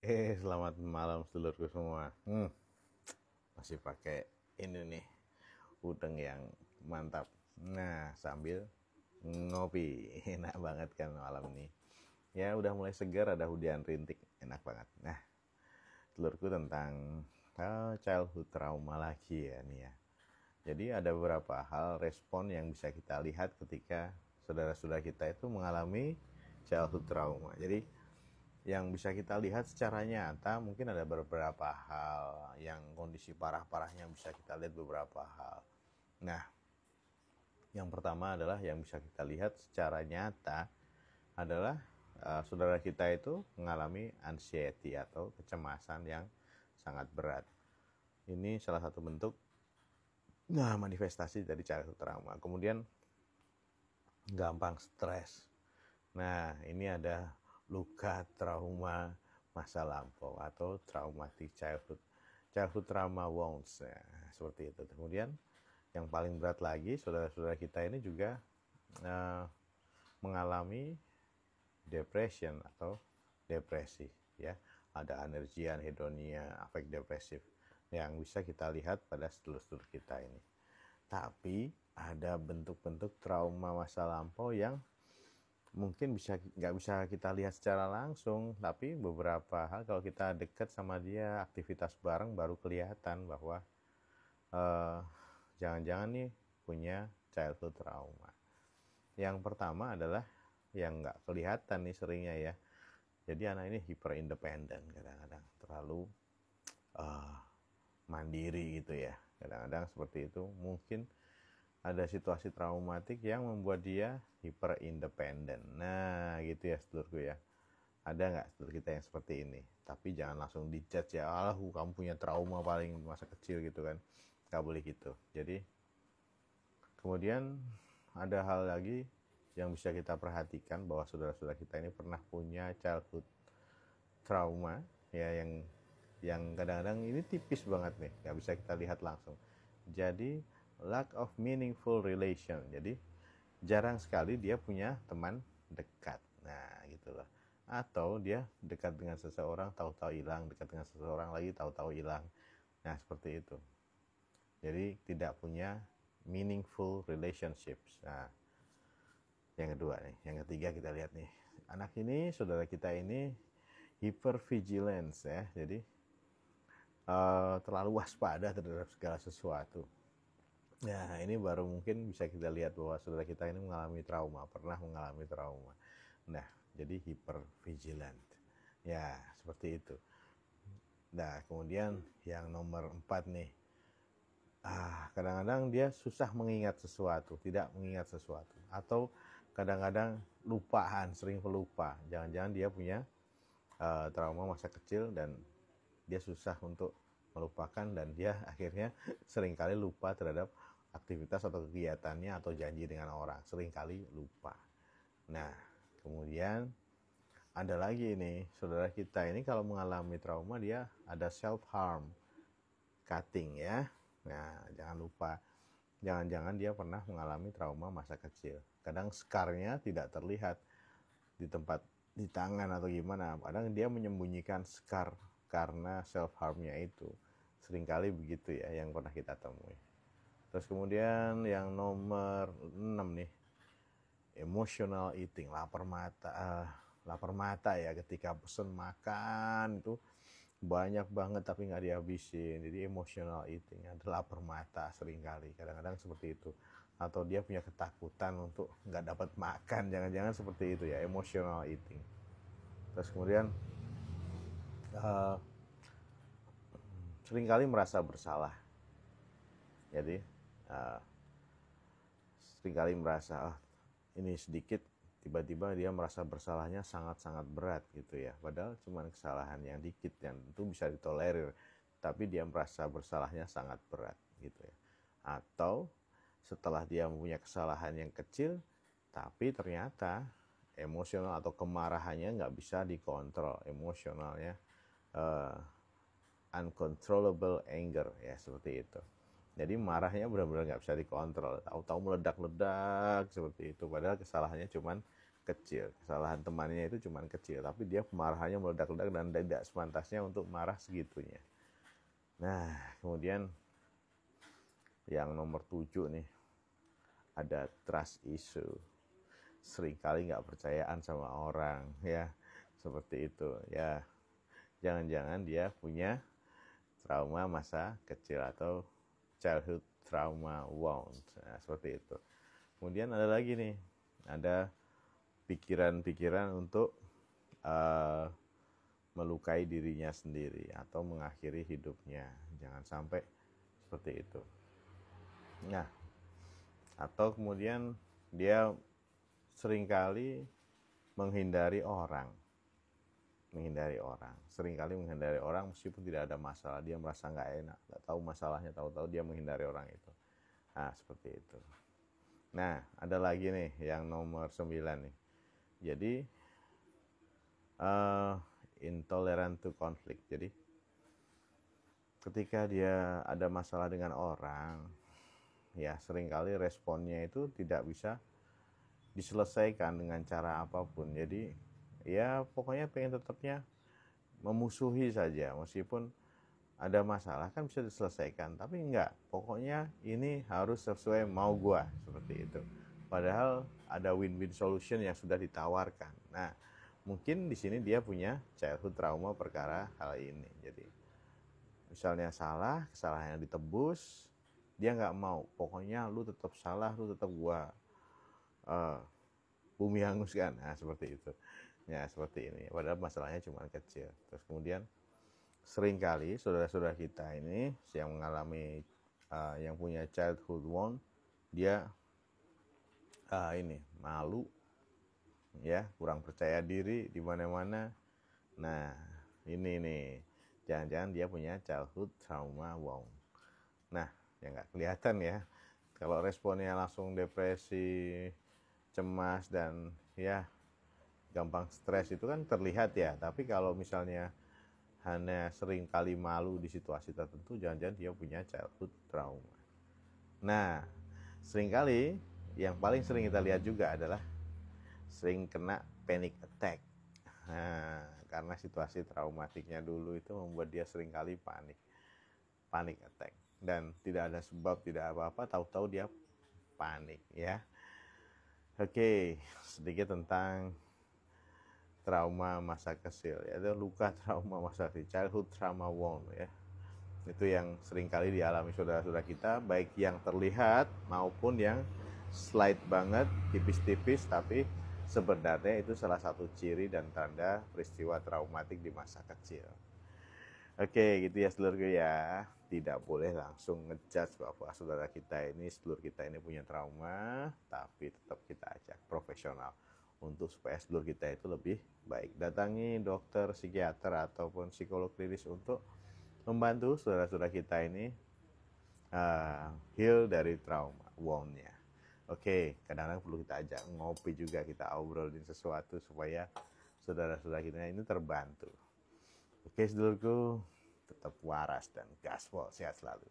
Selamat malam sedulurku semua. Masih pakai ini nih, udeng yang mantap. Nah, sambil ngopi. Enak banget kan malam ini. Ya, udah mulai segar, ada hujan rintik. Enak banget. Nah, sedulurku tentang childhood trauma lagi ya nih ya. Jadi ada beberapa hal respon yang bisa kita lihat ketika saudara-saudara kita itu mengalami childhood trauma. Jadi yang bisa kita lihat secara nyata mungkin ada beberapa hal yang kondisi parah-parahnya bisa kita lihat beberapa hal. Nah, yang pertama adalah yang bisa kita lihat secara nyata adalah saudara kita itu mengalami anxiety atau kecemasan yang sangat berat. Ini salah satu bentuk manifestasi dari childhood trauma. Kemudian gampang stres. Nah, ini ada luka trauma masa lampau atau traumatic childhood trauma wounds ya, seperti itu. Kemudian yang paling berat lagi, saudara-saudara kita ini juga mengalami depression atau depresi ya. Ada anergia, hedonia, afek depresif yang bisa kita lihat pada sedulur-sedulur kita ini. Tapi ada bentuk-bentuk trauma masa lampau yang mungkin nggak bisa kita lihat secara langsung, tapi beberapa hal kalau kita dekat sama dia, aktivitas bareng baru kelihatan bahwa jangan-jangan nih punya childhood trauma. Yang pertama adalah yang nggak kelihatan nih seringnya ya. Jadi anak ini hyper independent, kadang-kadang terlalu mandiri gitu ya. Kadang-kadang seperti itu. Mungkin ada situasi traumatik yang membuat dia hyper independent. Nah, gitu ya sedulurku ya. Ada nggak sedulur kita yang seperti ini? Tapi jangan langsung dijudge ya. Alah, kamu punya trauma paling masa kecil gitu kan. Nggak boleh gitu. Jadi, kemudian ada hal lagi yang bisa kita perhatikan bahwa saudara-saudara kita ini pernah punya childhood trauma ya, yang kadang-kadang ini tipis banget nih, nggak bisa kita lihat langsung. Jadi lack of meaningful relation, jadi jarang sekali dia punya teman dekat. Nah gitu loh. Atau dia dekat dengan seseorang tahu-tahu hilang, dekat dengan seseorang lagi tahu-tahu hilang. Nah seperti itu. Jadi tidak punya meaningful relationships. Nah yang kedua nih, yang ketiga kita lihat nih, anak ini, saudara kita ini hypervigilance ya. Jadi terlalu waspada terhadap segala sesuatu. Nah, ini baru mungkin bisa kita lihat bahwa saudara kita ini mengalami trauma, pernah mengalami trauma. Nah, jadi hyper vigilant. Ya, seperti itu. Nah, kemudian yang nomor 4 nih. Kadang-kadang dia susah mengingat sesuatu, tidak mengingat sesuatu. Atau kadang-kadang lupaan, sering pelupa. Jangan-jangan dia punya trauma masa kecil dan dia susah untuk melupakan, dan dia akhirnya seringkali lupa terhadap aktivitas atau kegiatannya atau janji dengan orang, seringkali lupa. Nah, kemudian ada lagi nih, saudara kita ini kalau mengalami trauma dia ada self harm, cutting ya. Nah, jangan lupa, jangan-jangan dia pernah mengalami trauma masa kecil. Kadang scarnya tidak terlihat di tempat, di tangan atau gimana, kadang dia menyembunyikan scar karena self harmnya itu. Seringkali begitu ya yang pernah kita temui. Terus kemudian yang nomor 6 nih, emotional eating, lapar mata ya, ketika pesen makan itu banyak banget tapi nggak dihabisin. Jadi emotional eating, ada lapar mata seringkali, kadang-kadang seperti itu. Atau dia punya ketakutan untuk nggak dapat makan, jangan-jangan seperti itu ya, emotional eating. Terus kemudian seringkali merasa bersalah. Jadi seringkali merasa ini sedikit, tiba-tiba dia merasa bersalahnya sangat-sangat berat gitu ya. Padahal cuma kesalahan yang dikit yang itu bisa ditolerir, tapi dia merasa bersalahnya sangat berat gitu ya. Atau setelah dia mempunyai kesalahan yang kecil, tapi ternyata emosional atau kemarahannya nggak bisa dikontrol, emosionalnya uncontrollable anger ya, seperti itu. Jadi marahnya benar-benar nggak bisa dikontrol, tahu-tahu meledak-ledak seperti itu. Padahal kesalahannya cuman kecil, kesalahan temannya itu cuma kecil, tapi dia kemarahannya meledak-ledak dan tidak sepantasnya untuk marah segitunya. Nah, kemudian yang nomor 7 nih, ada trust issue. Seringkali nggak percayaan sama orang, ya, seperti itu. Ya, jangan-jangan dia punya trauma masa kecil atau childhood trauma wound. Nah, seperti itu. Kemudian ada lagi nih, ada pikiran-pikiran untuk melukai dirinya sendiri atau mengakhiri hidupnya. Jangan sampai seperti itu. Nah, atau kemudian dia seringkali menghindari orang. Seringkali menghindari orang meskipun tidak ada masalah. Dia merasa nggak enak, nggak tahu masalahnya, tahu-tahu dia menghindari orang itu. Nah, seperti itu. Nah, ada lagi nih yang nomor 9 nih. Jadi intolerant to conflict. Jadi ketika dia ada masalah dengan orang, ya seringkali responnya itu tidak bisa diselesaikan dengan cara apapun. Jadi ya pokoknya pengen tetapnya memusuhi saja, meskipun ada masalah kan bisa diselesaikan, tapi enggak, pokoknya ini harus sesuai mau gua, seperti itu. Padahal ada win-win solution yang sudah ditawarkan. Nah, mungkin di sini dia punya childhood trauma perkara hal ini. Jadi misalnya salah, kesalahan yang ditebus, dia nggak mau, pokoknya lu tetap salah, lu tetap gua bumi hangus kan. Nah, seperti itu ya, seperti ini, padahal masalahnya cuma kecil. Terus kemudian seringkali saudara-saudara kita ini yang mengalami yang punya childhood wound, dia ini malu, ya, kurang percaya diri di mana-mana. Nah, ini nih, jangan-jangan dia punya childhood trauma wound. Nah, ya nggak kelihatan ya. Kalau responnya langsung depresi, cemas, dan ya gampang stres itu kan terlihat ya. Tapi kalau misalnya hanya sering kali malu di situasi tertentu, jangan-jangan dia punya childhood trauma. Nah, seringkali yang paling sering kita lihat juga adalah sering kena panic attack. Nah, karena situasi traumatiknya dulu itu membuat dia seringkali panic attack, dan tidak ada sebab, tidak apa-apa, tahu-tahu dia panik, ya. Oke, sedikit tentang trauma masa kecil, yaitu luka trauma masa kecil, childhood trauma wound, ya. Itu yang seringkali dialami saudara-saudara kita, baik yang terlihat maupun yang slight banget, tipis-tipis, tapi sebenarnya itu salah satu ciri dan tanda peristiwa traumatik di masa kecil. Oke, gitu ya sedulurku ya. Tidak boleh langsung ngejudge bahwa saudara kita ini, sedulur kita ini punya trauma, tapi tetap kita ajak profesional untuk supaya sedulur kita itu lebih baik. Datangi dokter, psikiater ataupun psikolog klinis untuk membantu saudara-saudara kita ini heal dari trauma wound-nya. Oke, kadang-kadang perlu kita ajak ngopi juga, kita obrolin sesuatu supaya saudara-saudara kita ini terbantu. Oke sedulurku, tetap waras dan gaspol, sehat selalu.